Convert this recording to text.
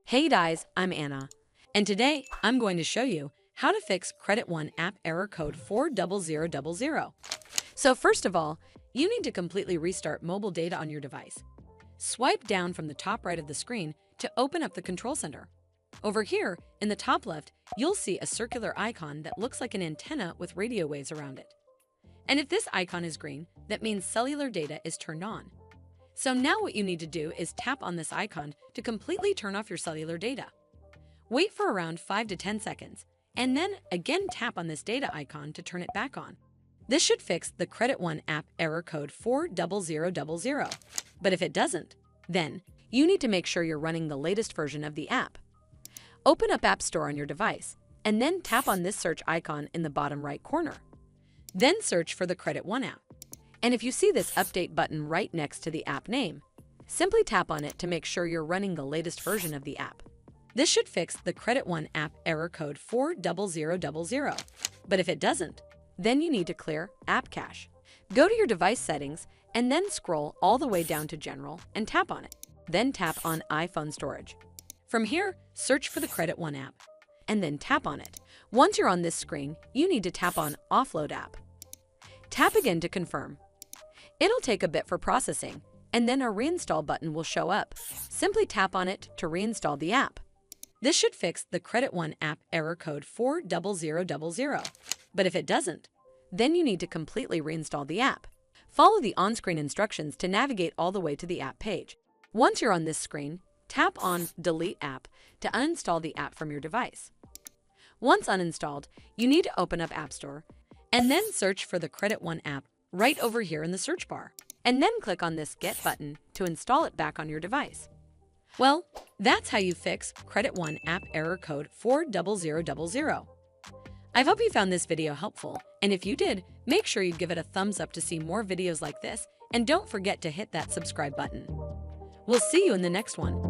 Hey guys, I'm Anna, and today I'm going to show you how to fix Credit One app error code 40000. So first of all, you need to completely restart mobile data on your device. Swipe down from the top right of the screen to open up the control center. Over here, in the top left, you'll see a circular icon that looks like an antenna with radio waves around it. And if this icon is green, that means cellular data is turned on. So now what you need to do is tap on this icon to completely turn off your cellular data. Wait for around 5 to 10 seconds, and then again tap on this data icon to turn it back on. This should fix the Credit One app error code 40000. But if it doesn't, then you need to make sure you're running the latest version of the app. Open up App Store on your device, and then tap on this search icon in the bottom right corner. Then search for the Credit One app. And if you see this update button right next to the app name, simply tap on it to make sure you're running the latest version of the app. This should fix the Credit One app error code 40000. But if it doesn't, then you need to clear App Cache. Go to your device settings and then scroll all the way down to General and tap on it. Then tap on iPhone Storage. From here, search for the Credit One app and then tap on it. Once you're on this screen, you need to tap on Offload App. Tap again to confirm. It'll take a bit for processing, and then a reinstall button will show up. Simply tap on it to reinstall the app. This should fix the Credit One app error code 40000. But if it doesn't, then you need to completely reinstall the app. Follow the on-screen instructions to navigate all the way to the app page. Once you're on this screen, tap on Delete App to uninstall the app from your device. Once uninstalled, you need to open up App Store and then search for the Credit One app right over here in the search bar, and then click on this Get button to install it back on your device. Well, that's how you fix Credit One app error code 40000. I hope you found this video helpful, and if you did, make sure you give it a thumbs up to see more videos like this, and don't forget to hit that subscribe button. We'll see you in the next one.